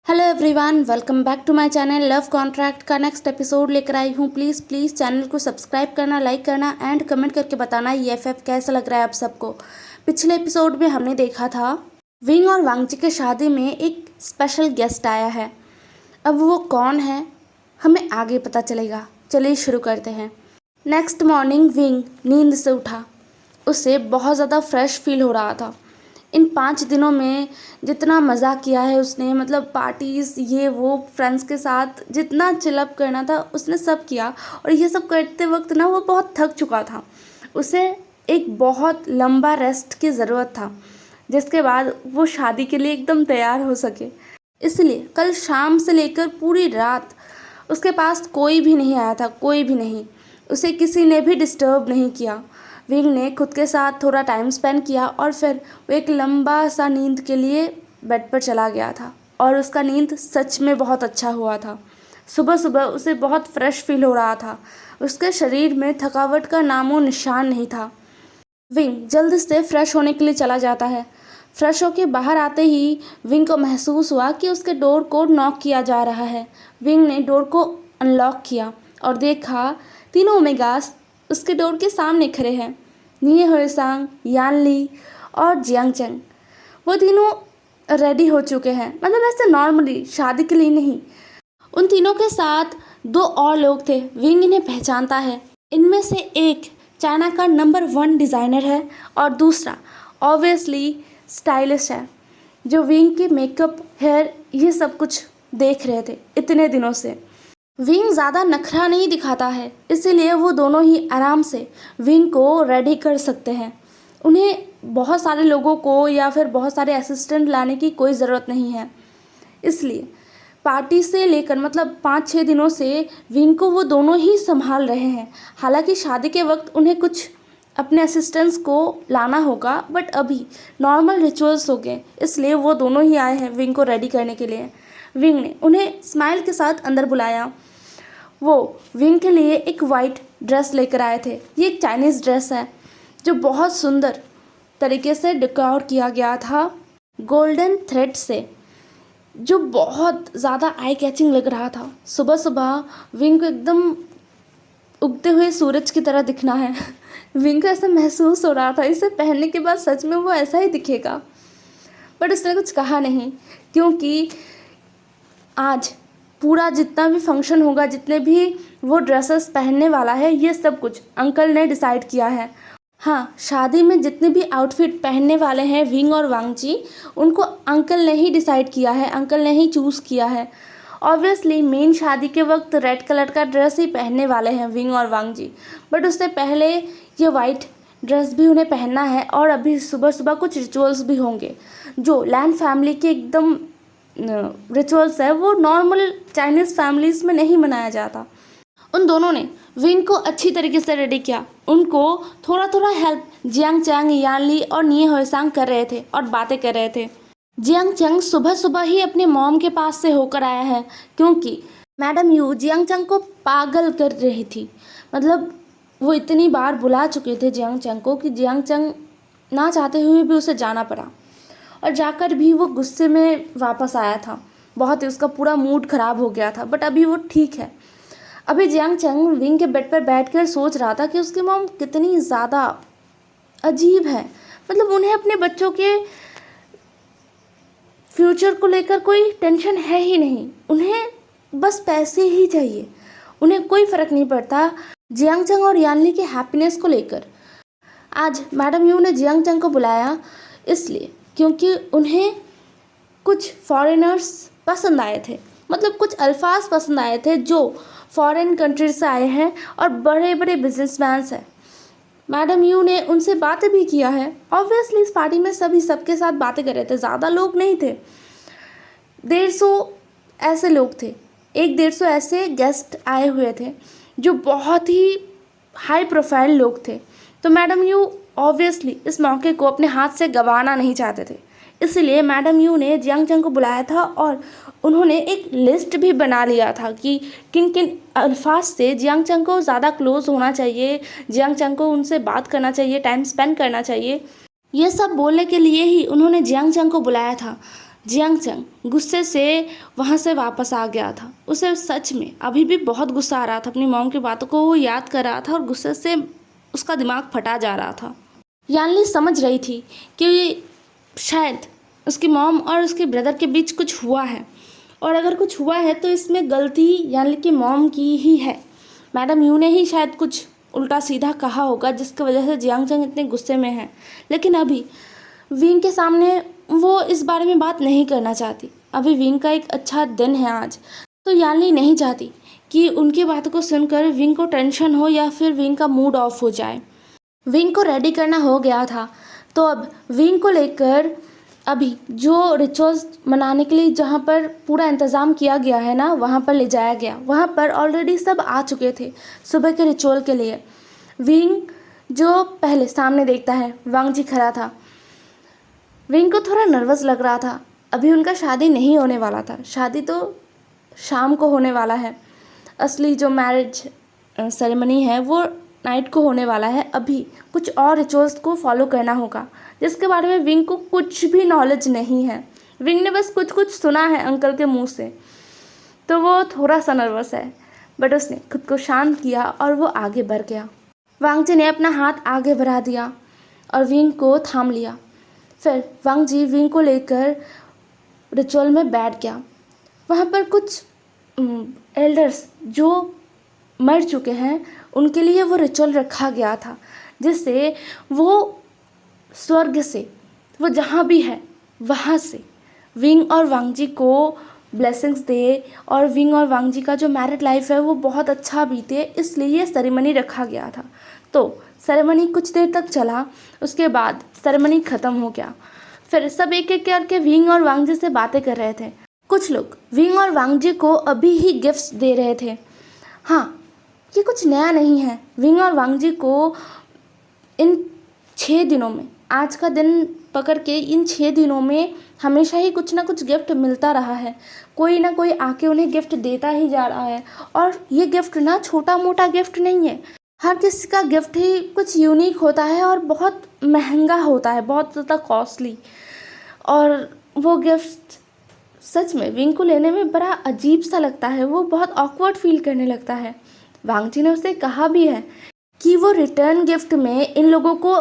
Hello everyone, welcome back to my channel love contract का next episode लेकर आई हूँ। प्लीज़ चैनल को सब्सक्राइब करना, लाइक करना एंड कमेंट करके बताना ये एफ कैसा लग रहा है आप सबको। पिछले एपिसोड में हमने देखा था विंग और वांगजी के शादी में एक स्पेशल गेस्ट आया है। अब वो कौन है हमें आगे पता चलेगा। चलिए शुरू करते हैं। नेक्स्ट मॉर्निंग विंग नींद से उठा। उसे बहुत ज़्यादा फ्रेश फील हो रहा था। इन 5 दिनों में जितना मज़ा किया है उसने, मतलब पार्टीज़ ये वो फ्रेंड्स के साथ जितना चिलअप करना था उसने सब किया। और ये सब करते वक्त ना वो बहुत थक चुका था। उसे एक बहुत लंबा रेस्ट की ज़रूरत था जिसके बाद वो शादी के लिए एकदम तैयार हो सके। इसलिए कल शाम से लेकर पूरी रात उसके पास कोई भी नहीं आया था, कोई भी नहीं। उसे किसी ने भी डिस्टर्ब नहीं किया। विंग ने खुद के साथ थोड़ा टाइम स्पेंड किया और फिर वो एक लंबा सा नींद के लिए बेड पर चला गया था। और उसका नींद सच में बहुत अच्छा हुआ था। सुबह सुबह उसे बहुत फ्रेश फील हो रहा था। उसके शरीर में थकावट का नामो निशान नहीं था। विंग जल्द से फ्रेश होने के लिए चला जाता है। फ्रेश होकर बाहर आते ही विंग को महसूस हुआ कि उसके डोर को नॉक किया जा रहा है। विंग ने डोर को अनलॉक किया और देखा तीनों ओमेगास उसके डोर के सामने खड़े हैं। निये हुएसांग, यानली और जियांगचंग। वो तीनों रेडी हो चुके हैं, मतलब ऐसे नॉर्मली, शादी के लिए नहीं। उन तीनों के साथ 2 और लोग थे। विंग इन्हें पहचानता है। इनमें से एक चाइना का नंबर 1 डिज़ाइनर है और दूसरा ऑब्वियसली स्टाइलिश है, जो विंग के मेकअप, हेयर ये सब कुछ देख रहे थे इतने दिनों से। विंग ज़्यादा नखरा नहीं दिखाता है, इसीलिए वो दोनों ही आराम से विंग को रेडी कर सकते हैं। उन्हें बहुत सारे लोगों को या फिर बहुत सारे असिस्टेंट लाने की कोई ज़रूरत नहीं है। इसलिए पार्टी से लेकर मतलब 5-6 दिनों से विंग को वो दोनों ही संभाल रहे हैं। हालांकि शादी के वक्त उन्हें कुछ अपने असिस्टेंट्स को लाना होगा, बट अभी नॉर्मल रिचुअल्स हो गए, इसलिए वो दोनों ही आए हैं विंग को रेडी करने के लिए। विंग ने उन्हें स्माइल के साथ अंदर बुलाया। वो विंग के लिए एक वाइट ड्रेस लेकर आए थे। ये एक चाइनीज़ ड्रेस है जो बहुत सुंदर तरीके से डेकोर किया गया था गोल्डन थ्रेड से, जो बहुत ज़्यादा आई कैचिंग लग रहा था। सुबह सुबह विंग को एकदम उगते हुए सूरज की तरह दिखना है। विंग को ऐसा महसूस हो रहा था इसे पहनने के बाद सच में वो ऐसा ही दिखेगा, बट उसने कुछ कहा नहीं, क्योंकि आज पूरा जितना भी फंक्शन होगा, जितने भी वो ड्रेसेस पहनने वाला है, ये सब कुछ अंकल ने डिसाइड किया है। हाँ, शादी में जितने भी आउटफिट पहनने वाले हैं विंग और वांगजी, उनको अंकल ने ही डिसाइड किया है, अंकल ने ही चूज़ किया है। ऑब्वियसली मेन शादी के वक्त रेड कलर का ड्रेस ही पहनने वाले हैं विंग और वांगजी, बट उससे पहले ये वाइट ड्रेस भी उन्हें पहनना है। और अभी सुबह सुबह कुछ रिचुअल्स भी होंगे जो लैंड फैमिली के एकदम रिचुअल्स है, वो नॉर्मल चाइनीज़ फैमिलीज़ में नहीं मनाया जाता। उन दोनों ने विंग को अच्छी तरीके से रेडी किया। उनको थोड़ा थोड़ा हेल्प जियांगचैंग, यानली और निये हुएसांग कर रहे थे और बातें कर रहे थे। जियांगचैंग सुबह सुबह ही अपने मॉम के पास से होकर आया है, क्योंकि मैडम यू जियांगचैंग को पागल कर रही थी। मतलब वो इतनी बार बुला चुके थे जियांगचैंग को कि जियांगचैंग ना चाहते हुए भी उसे जाना पड़ा, और जाकर भी वो गुस्से में वापस आया था। बहुत ही उसका पूरा मूड ख़राब हो गया था, बट अभी वो ठीक है। अभी जियांगचैंग विंग के बेड पर बैठकर सोच रहा था कि उसकी मॉम कितनी ज़्यादा अजीब है। मतलब उन्हें अपने बच्चों के फ्यूचर को लेकर कोई टेंशन है ही नहीं, उन्हें बस पैसे ही चाहिए। उन्हें कोई फ़र्क नहीं पड़ता जियांगचैंग और यानली के हैप्पीनेस को लेकर। आज मैडम यू ने जियांगचैंग को बुलाया इसलिए क्योंकि उन्हें कुछ फॉरेनर्स पसंद आए थे, मतलब कुछ अल्फाज पसंद आए थे जो फॉरेन कंट्री से आए हैं और बड़े बड़े बिजनेसमैन हैं। मैडम यू ने उनसे बातें भी किया है। ऑब्वियसली इस पार्टी में सभी सबके साथ बातें कर रहे थे, ज़्यादा लोग नहीं थे, 150 ऐसे लोग थे। 150 ऐसे गेस्ट आए हुए थे जो बहुत ही हाई प्रोफाइल लोग थे। तो मैडम यू ऑब्वियसली इस मौके को अपने हाथ से गंवाना नहीं चाहते थे, इसलिए मैडम यू ने जियांगचैंग को बुलाया था और उन्होंने एक लिस्ट भी बना लिया था कि किन किन अल्फाज से जियांगचैंग को ज़्यादा क्लोज होना चाहिए, जियांगचैंग को उनसे बात करना चाहिए, टाइम स्पेंड करना चाहिए। ये सब बोलने के लिए ही उन्होंने जियांगचैंग को बुलाया था। जियांग चंग गुस्से से वहाँ से वापस आ गया था। उसे सच में अभी भी बहुत गुस्सा आ रहा था। अपनी मॉम की बातों को वो याद कर रहा था और गुस्से से उसका दिमाग फटा जा रहा था। यानली समझ रही थी कि शायद उसकी मॉम और उसके ब्रदर के बीच कुछ हुआ है, और अगर कुछ हुआ है तो इसमें गलती यानली की मॉम की ही है। मैडम यू ने ही शायद कुछ उल्टा सीधा कहा होगा जिसकी वजह से जियांग चंग इतने गुस्से में है। लेकिन अभी विंग के सामने वो इस बारे में बात नहीं करना चाहती। अभी विंग का एक अच्छा दिन है आज, तो यानली नहीं चाहती कि उनकी बातों को सुनकर विंग को टेंशन हो या फिर विंग का मूड ऑफ हो जाए। विंग को रेडी करना हो गया था, तो अब विंग को लेकर अभी जो रिचुअल्स मनाने के लिए जहाँ पर पूरा इंतज़ाम किया गया है ना, वहाँ पर ले जाया गया। वहाँ पर ऑलरेडी सब आ चुके थे सुबह के रिचुअल के लिए। विंग जो पहले सामने देखता है, वांग जी खड़ा था। विंग को थोड़ा नर्वस लग रहा था। अभी उनका शादी नहीं होने वाला था, शादी तो शाम को होने वाला है। असली जो मैरिज सेरेमनी है वो नाइट को होने वाला है। अभी कुछ और रिचुअल्स को फॉलो करना होगा जिसके बारे में विंग को कुछ भी नॉलेज नहीं है। विंग ने बस कुछ कुछ सुना है अंकल के मुंह से, तो वो थोड़ा सा नर्वस है। बट उसने खुद को शांत किया और वो आगे बढ़ गया। वांग जी ने अपना हाथ आगे बढ़ा दिया और विंग को थाम लिया। फिर वांग जी विंग को लेकर रिचुअल में बैठ गया। वहाँ पर कुछ एल्डर्स जो मर चुके हैं उनके लिए वो रिचुअल रखा गया था, जिससे वो स्वर्ग से, वो जहाँ भी है वहाँ से विंग और वांग जी को ब्लेसिंग्स दे और विंग और वांग जी का जो मैरिड लाइफ है वो बहुत अच्छा बीते, इसलिए ये सेरेमनी रखा गया था। तो सेरेमनी कुछ देर तक चला, उसके बाद सेरेमनी ख़त्म हो गया। फिर सब एक एक करके विंग और वांग जी से बातें कर रहे थे। कुछ लोग विंग और वांग जी को अभी ही गिफ्ट्स दे रहे थे। हाँ, ये कुछ नया नहीं है। विंग और वांग जी को इन 6 दिनों में, आज का दिन पकड़ के इन 6 दिनों में हमेशा ही कुछ ना कुछ गिफ्ट मिलता रहा है। कोई ना कोई आके उन्हें गिफ्ट देता ही जा रहा है। और ये गिफ्ट ना छोटा मोटा गिफ्ट नहीं है, हर किसी का गिफ्ट ही कुछ यूनिक होता है और बहुत महंगा होता है, बहुत ज़्यादा कॉस्टली। और वो गिफ्ट सच में विंग को लेने में बड़ा अजीब सा लगता है, वो बहुत ऑकवर्ड फील करने लगता है। वांग जी ने उसे कहा भी है कि वो रिटर्न गिफ्ट में इन लोगों को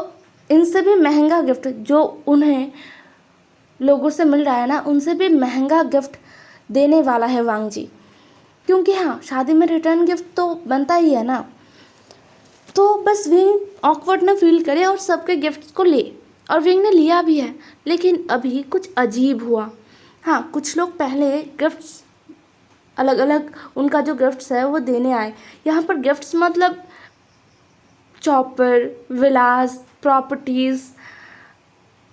इनसे भी महंगा गिफ्ट जो उन्हें लोगों से मिल रहा है ना, उनसे भी महंगा गिफ्ट देने वाला है वांग जी। क्योंकि हाँ, शादी में रिटर्न गिफ्ट तो बनता ही है ना, तो बस विंग ऑकवर्ड ना फील करे और सबके गिफ्ट्स को ले। और विंग ने लिया भी है, लेकिन अभी कुछ अजीब हुआ। हाँ, कुछ लोग पहले गिफ्ट्स अलग अलग उनका जो गिफ्ट्स है वो देने आए। यहाँ पर गिफ्ट्स मतलब चॉपर, विलास, प्रॉपर्टीज़,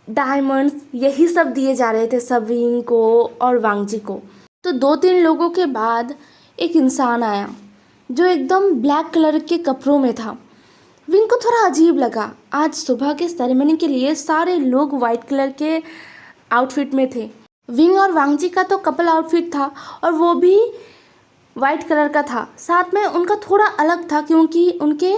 डायमंड्स, यही सब दिए जा रहे थे सब विंग को और वांग जी को। तो 2-3 लोगों के बाद एक इंसान आया जो एकदम ब्लैक कलर के कपड़ों में था। विंग को थोड़ा अजीब लगा। आज सुबह के सेरेमनी के लिए सारे लोग वाइट कलर के आउटफिट में थे। विंग और वांग जी का तो कपल आउटफिट था और वो भी वाइट कलर का था। साथ में उनका थोड़ा अलग था क्योंकि उनके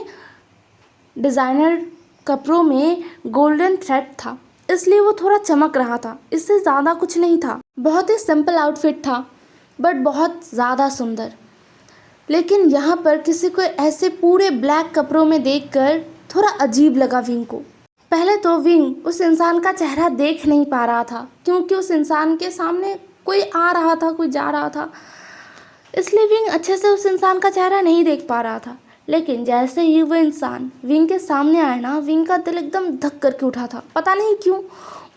डिज़ाइनर कपड़ों में गोल्डन थ्रेड था, इसलिए वो थोड़ा चमक रहा था। इससे ज़्यादा कुछ नहीं था, बहुत ही सिंपल आउटफिट था बट बहुत ज़्यादा सुंदर। लेकिन यहाँ पर किसी को ऐसे पूरे ब्लैक कपड़ों में देखकर थोड़ा अजीब लगा विंग को। पहले तो विंग उस इंसान का चेहरा देख नहीं पा रहा था क्योंकि उस इंसान के सामने कोई आ रहा था, कोई जा रहा था, इसलिए विंग अच्छे से उस इंसान का चेहरा नहीं देख पा रहा था। लेकिन जैसे ही वो इंसान विंग के सामने आया ना, विंग का दिल एकदम धक करके उठा था। पता नहीं क्यों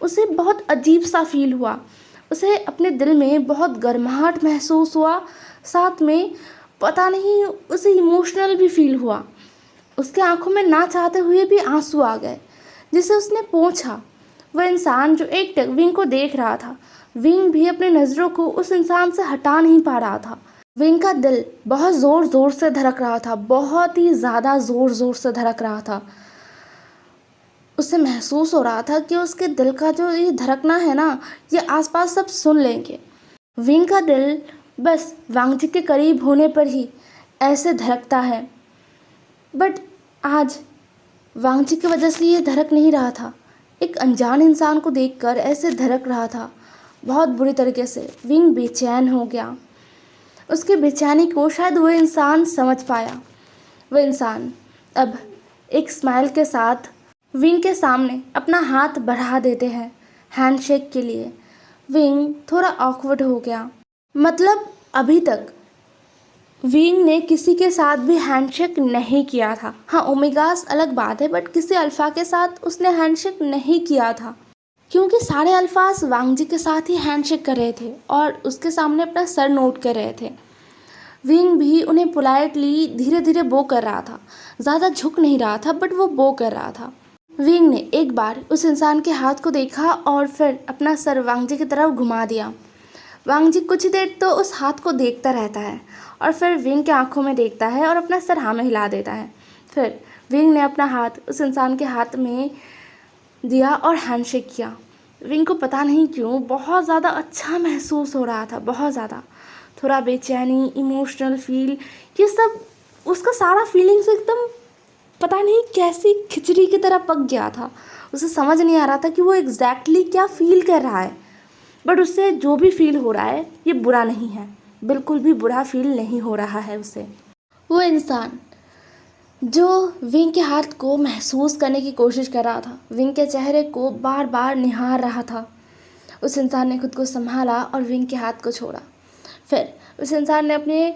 उसे बहुत अजीब सा फील हुआ। उसे अपने दिल में बहुत गर्माहट महसूस हुआ, साथ में पता नहीं उसे इमोशनल भी फील हुआ। उसके आंखों में ना चाहते हुए भी आंसू आ गए जिसे उसने पूछा। वह इंसान जो एक टक विंग को देख रहा था, विंग भी अपनी नज़रों को उस इंसान से हटा नहीं पा रहा था। विंग का दिल बहुत ज़ोर ज़ोर से धड़क रहा था, बहुत ही ज़्यादा ज़ोर ज़ोर से धड़क रहा था। उसे महसूस हो रहा था कि उसके दिल का जो ये धड़कना है ना, ये आसपास सब सुन लेंगे। विंग का दिल बस वांग जी के करीब होने पर ही ऐसे धड़कता है, बट आज वांग जी की वजह से ये धड़क नहीं रहा था। एक अनजान इंसान को देखकर ऐसे धड़क रहा था। बहुत बुरी तरीके से। विंग बेचैन हो गया। उसकी बेचैनी को शायद वो इंसान समझ पाया। वो इंसान अब एक स्माइल के साथ विंग के सामने अपना हाथ बढ़ा देते हैं हैंडशेक के लिए। विंग थोड़ा ऑकवर्ड हो गया। मतलब अभी तक विंग ने किसी के साथ भी हैंडशेक नहीं किया था। हाँ, ओमेगास अलग बात है, बट किसी अल्फ़ा के साथ उसने हैंडशेक नहीं किया था, क्योंकि सारे अल्फाज वांग जी के साथ ही हैंडशेक कर रहे थे और उसके सामने अपना सर नोट कर रहे थे। विंग भी उन्हें पोलाइटली धीरे धीरे बो कर रहा था। ज़्यादा झुक नहीं रहा था, बट वो बो कर रहा था। विंग ने एक बार उस इंसान के हाथ को देखा और फिर अपना सर वांग जी की तरफ घुमा दिया। वांग जी कुछ देर तो उस हाथ को देखता रहता है और फिर विंग के आंखों में देखता है और अपना सर हाँ में हिला देता है। फिर विंग ने अपना हाथ उस इंसान के हाथ में दिया और हैंडशेक किया। विंग को पता नहीं क्यों बहुत ज़्यादा अच्छा महसूस हो रहा था, बहुत ज़्यादा। थोड़ा बेचैनी, इमोशनल फील, ये सब उसका सारा फीलिंग्स एकदम पता नहीं कैसी खिचड़ी की तरह पक गया था। उसे समझ नहीं आ रहा था कि वो एग्जैक्टली क्या फील कर रहा है, बट उससे जो भी फील हो रहा है ये बुरा नहीं है, बिल्कुल भी बुरा फील नहीं हो रहा है उसे। वो इंसान जो विंग के हाथ को महसूस करने की कोशिश कर रहा था, विंग के चेहरे को बार बार निहार रहा था, उस इंसान ने खुद को संभाला और विंग के हाथ को छोड़ा। फिर उस इंसान ने अपने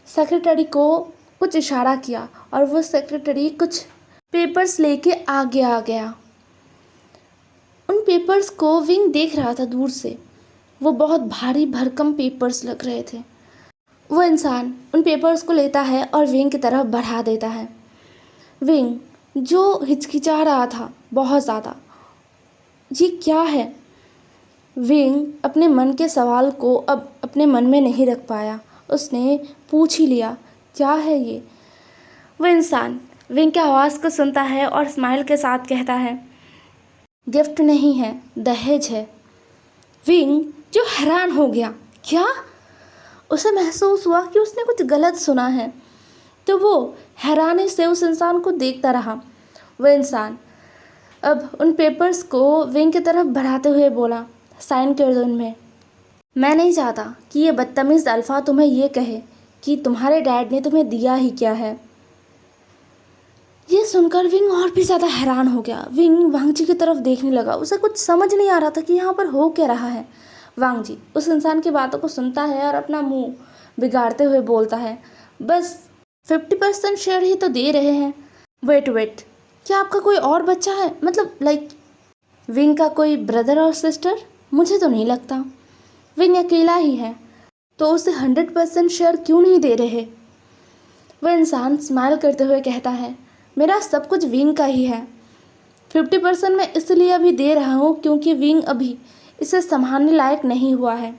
सेक्रेटरी को कुछ इशारा किया और वो सेक्रेटरी कुछ पेपर्स लेके आगे आ गया। उन पेपर्स को विंग देख रहा था दूर से। वो बहुत भारी भरकम पेपर्स लग रहे थे। वो इंसान उन पेपर्स को लेता है और विंग की तरफ बढ़ा देता है। विंग जो हिचकिचा रहा था बहुत ज़्यादा, ये क्या है? विंग अपने मन के सवाल को अब अपने मन में नहीं रख पाया। उसने पूछ ही लिया, क्या है ये? वो इंसान विंग की आवाज़ को सुनता है और स्माइल के साथ कहता है, गिफ्ट नहीं है, दहेज है। विंग जो हैरान हो गया, क्या? उसे महसूस हुआ कि उसने कुछ गलत सुना है, तो वो हैरानी से उस इंसान को देखता रहा। वह इंसान अब उन पेपर्स को विंग की तरफ बढ़ाते हुए बोला, साइन कर दो उनमें। मैं नहीं चाहता कि ये बदतमीज़ अल्फ़ा तुम्हें ये कहे कि तुम्हारे डैड ने तुम्हें दिया ही क्या है। ये सुनकर विंग और भी ज़्यादा हैरान हो गया। विंग वांग जी की तरफ देखने लगा। उसे कुछ समझ नहीं आ रहा था कि यहाँ पर हो क्या रहा है। वांग जी उस इंसान की बातों को सुनता है और अपना मुंह बिगाड़ते हुए बोलता है, बस 50% शेयर ही तो दे रहे हैं। वेट, क्या आपका कोई और बच्चा है? मतलब विंग का कोई ब्रदर और सिस्टर? मुझे तो नहीं लगता। विंग अकेला ही है, तो उसे 100% शेयर क्यों नहीं दे रहे? वह इंसान स्माइल करते हुए कहता है, मेरा सब कुछ विंग का ही है। 50% मैं इसलिए अभी दे रहा हूँ क्योंकि विंग अभी इसे संभालने लायक नहीं हुआ है।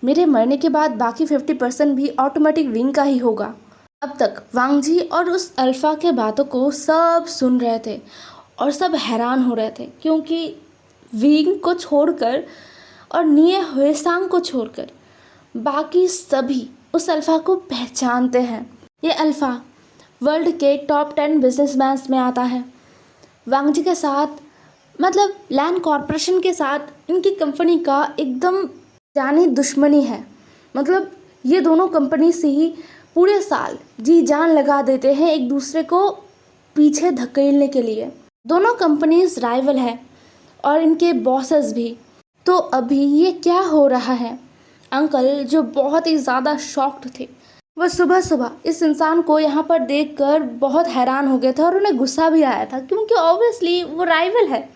मेरे मरने के बाद बाकी 50% भी ऑटोमेटिक विंग का ही होगा। अब तक वांग जी और उस अल्फ़ा के बातों को सब सुन रहे थे और सब हैरान हो रहे थे, क्योंकि विंग को छोड़कर और निये हुएसांग को छोड़कर बाकी सभी उस अल्फ़ा को पहचानते हैं। ये अल्फ़ा वर्ल्ड के टॉप 10 बिजनेसमैन में आता है। वांग जी के साथ, मतलब लैंड कॉरपोरेशन के साथ इनकी कंपनी का एकदम जानी दुश्मनी है। मतलब ये दोनों कंपनी से ही पूरे साल जी जान लगा देते हैं एक दूसरे को पीछे धकेलने के लिए। दोनों कंपनीज राइवल है और इनके बॉसेस भी। तो अभी ये क्या हो रहा है? अंकल जो बहुत ही ज़्यादा शॉक्ड थे, वह सुबह सुबह इस इंसान को यहाँ पर देखकर बहुत हैरान हो गए थे और उन्हें गुस्सा भी आया था, क्योंकि ऑब्वियसली वो राइवल है।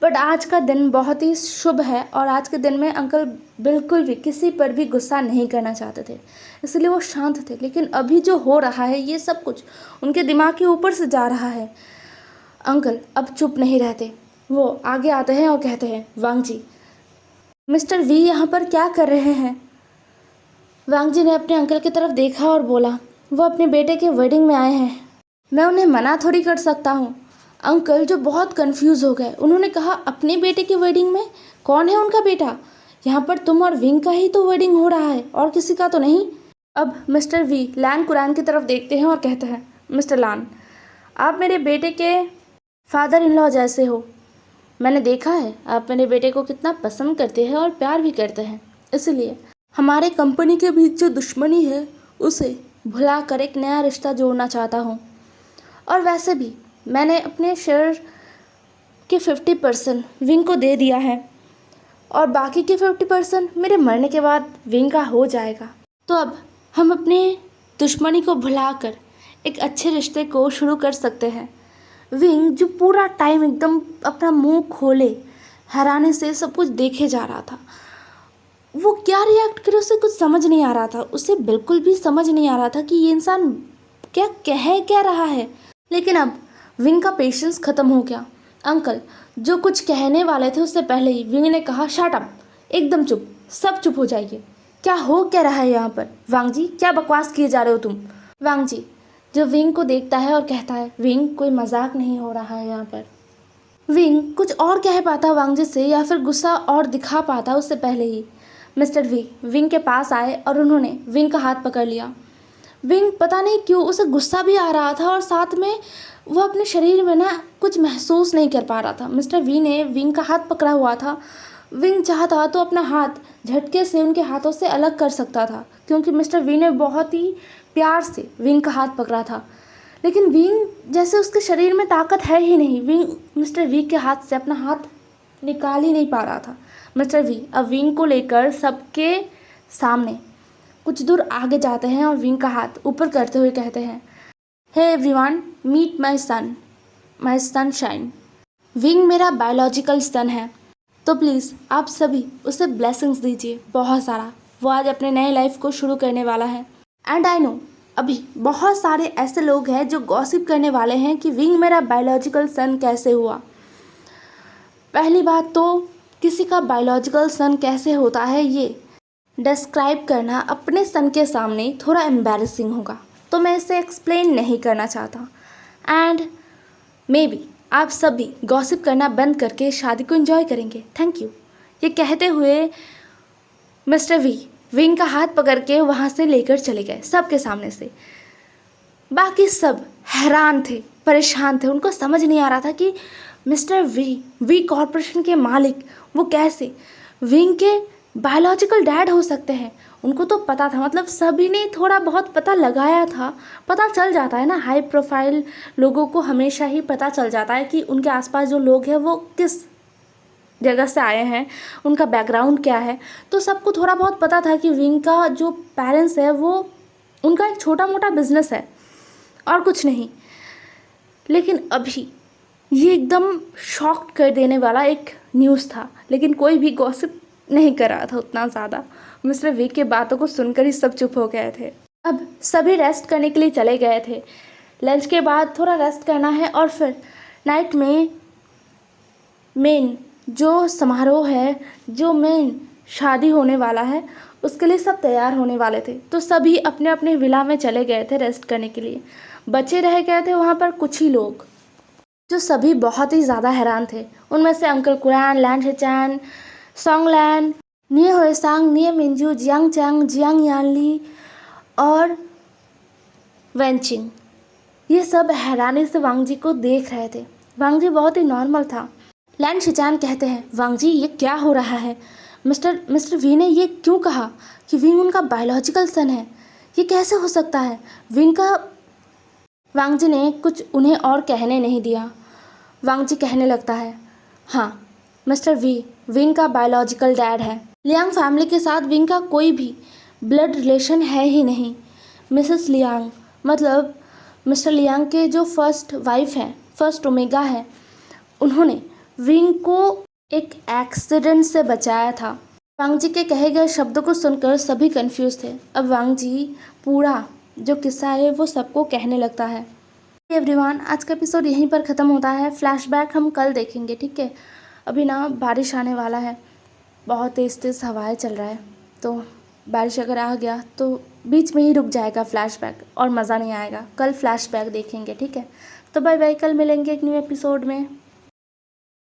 बट आज का दिन बहुत ही शुभ है और आज के दिन में अंकल बिल्कुल भी किसी पर भी गुस्सा नहीं करना चाहते थे, इसलिए वो शांत थे। लेकिन अभी जो हो रहा है ये सब कुछ उनके दिमाग के ऊपर से जा रहा है। अंकल अब चुप नहीं रहते। वो आगे आते हैं और कहते हैं, वांग जी, मिस्टर वी यहाँ पर क्या कर रहे हैं? वांग जी ने अपने अंकल की तरफ देखा और बोला, वो अपने बेटे के वेडिंग में आए हैं, मैं उन्हें मना थोड़ी कर सकता हूँ। अंकल जो बहुत कंफ्यूज हो गए, उन्होंने कहा, अपने बेटे की वेडिंग में? कौन है उनका बेटा? यहाँ पर तुम और विंग का ही तो वेडिंग हो रहा है और किसी का तो नहीं। अब मिस्टर वी लान कुरान की तरफ देखते हैं और कहते हैं, मिस्टर लान, आप मेरे बेटे के फादर इन लॉ जैसे हो। मैंने देखा है आप मेरे बेटे को कितना पसंद करते हैं और प्यार भी करते हैं, इसलिए हमारे कंपनी के बीच जो दुश्मनी है उसे भुलाकर एक नया रिश्ता जोड़ना चाहता हूँ। और वैसे भी मैंने अपने शेयर के 50% विंग को दे दिया है और बाकी के 50% मेरे मरने के बाद विंग का हो जाएगा। तो अब हम अपने दुश्मनी को भुलाकर एक अच्छे रिश्ते को शुरू कर सकते हैं। विंग जो पूरा टाइम एकदम अपना मुंह खोले हैरानी से सब कुछ देखे जा रहा था, वो क्या रिएक्ट करे उसे कुछ समझ नहीं आ रहा था। उसे बिल्कुल भी समझ नहीं आ रहा था कि ये इंसान क्या कह रहा है। लेकिन अब विंग का पेशेंस ख़त्म हो गया। अंकल जो कुछ कहने वाले थे उससे पहले ही विंग ने कहा, शट अप, एकदम चुप, सब चुप हो जाइए। क्या हो क्या रहा है यहाँ पर? वांग जी क्या बकवास किए जा रहे हो तुम? वांग जी जो विंग को देखता है और कहता है, विंग कोई मजाक नहीं हो रहा है यहाँ पर। विंग कुछ और कह पाता वांग जी से या फिर गुस्सा और दिखा पाता उससे पहले ही मिस्टर वी विंग के पास आए और उन्होंने विंग का हाथ पकड़ लिया। विंग पता नहीं क्यों उसे गुस्सा भी आ रहा था और साथ में वो अपने शरीर में ना कुछ महसूस नहीं कर पा रहा था। मिस्टर वी ने विंग का हाथ पकड़ा हुआ था। विंग चाहता तो अपना हाथ झटके से उनके हाथों से अलग कर सकता था, क्योंकि मिस्टर वी ने बहुत ही प्यार से विंग का हाथ पकड़ा था। लेकिन विंग जैसे उसके शरीर में ताकत है ही नहीं, विंग मिस्टर वी के हाथ से अपना हाथ निकाल ही नहीं पा रहा था। मिस्टर वी अब विंग को लेकर सबके सामने कुछ दूर आगे जाते हैं और विंग का हाथ ऊपर करते हुए कहते हैं, hey everyone, meet my sunshine. Wing मेरा बायोलॉजिकल सन है, तो प्लीज़ आप सभी उसे ब्लेसिंग्स दीजिए बहुत सारा। वो आज अपने नए लाइफ को शुरू करने वाला है। एंड आई नो अभी बहुत सारे ऐसे लोग हैं जो गॉसिप करने वाले हैं कि विंग मेरा बायोलॉजिकल सन कैसे हुआ। पहली बात तो किसी का बायोलॉजिकल सन कैसे होता है ये डिस्क्राइब करना अपने सन के सामने थोड़ा एम्बैरेसिंग होगा, तो मैं इसे एक्सप्लेन नहीं करना चाहता। एंड मे बी आप सभी गॉसिप करना बंद करके शादी को एंजॉय करेंगे। Thank you. ये कहते हुए मिस्टर वी विंग का हाथ पकड़ के वहाँ से लेकर चले गए सबके सामने से। बाकी सब हैरान थे, परेशान थे, उनको समझ नहीं आ रहा था कि मिस्टर वी कॉरपोरेशन के मालिक वो कैसे विंग के बायोलॉजिकल डैड हो सकते हैं। उनको तो पता था, मतलब सभी ने थोड़ा बहुत पता लगाया था। पता चल जाता है ना, हाई प्रोफाइल लोगों को हमेशा ही पता चल जाता है कि उनके आसपास जो लोग हैं वो किस जगह से आए हैं, उनका बैकग्राउंड क्या है। तो सबको थोड़ा बहुत पता था कि विंग का जो पेरेंट्स है वो उनका एक छोटा मोटा बिजनेस है और कुछ नहीं। लेकिन अभी ये एकदम शॉक कर देने वाला एक न्यूज़ था, लेकिन कोई भी गॉसिप नहीं कर रहा था उतना ज़्यादा। मिस्टर वी की बातों को सुनकर ही सब चुप हो गए थे। अब सभी रेस्ट करने के लिए चले गए थे। लंच के बाद थोड़ा रेस्ट करना है और फिर नाइट में मेन जो समारोह है, जो मेन शादी होने वाला है, उसके लिए सब तैयार होने वाले थे। तो सभी अपने अपने विला में चले गए थे रेस्ट करने के लिए। बचे रह गए थे वहाँ पर कुछ ही लोग, जो सभी बहुत ही ज़्यादा हैरान थे। उनमें से अंकल कुरान, लैंड हिचैन, सोंगलैन, निये होएसांग, निये मिंजू, जियांग चैंग, जियांग यानली और वेंचिंग, ये सब हैरानी से वांग जी को देख रहे थे। वांग जी बहुत ही नॉर्मल था। लैंड शिचान कहते हैं, वांग जी ये क्या हो रहा है? मिस्टर वी ने ये क्यों कहा कि विंग उनका बायोलॉजिकल सन है? ये कैसे हो सकता है? विंग का वांग जी ने कुछ उन्हें और कहने नहीं दिया। वांग जी कहने लगता है, हाँ मिस्टर वी विंग का बायोलॉजिकल डैड है। लियांग फैमिली के साथ विंग का कोई भी ब्लड रिलेशन है ही नहीं। मिसेस लियांग मतलब मिस्टर लियांग के जो फर्स्ट वाइफ है, फर्स्ट ओमेगा है, उन्होंने विंग को एक एक्सीडेंट से बचाया था। वांग जी के कहे गए शब्दों को सुनकर सभी कंफ्यूज थे। अब वांग जी पूरा जो किस्सा है वो सबको कहने लगता है। एवरीवन, आज का एपिसोड यहीं पर ख़त्म होता है। फ्लैशबैक हम कल देखेंगे, ठीक है? अभी ना बारिश आने वाला है, बहुत तेज़ तेज़ हवाएं चल रहा है, तो बारिश अगर आ गया तो बीच में ही रुक जाएगा फ्लैशबैक और मज़ा नहीं आएगा। कल फ्लैशबैक देखेंगे, ठीक है? तो बाय बाय, कल मिलेंगे एक न्यू एपिसोड में।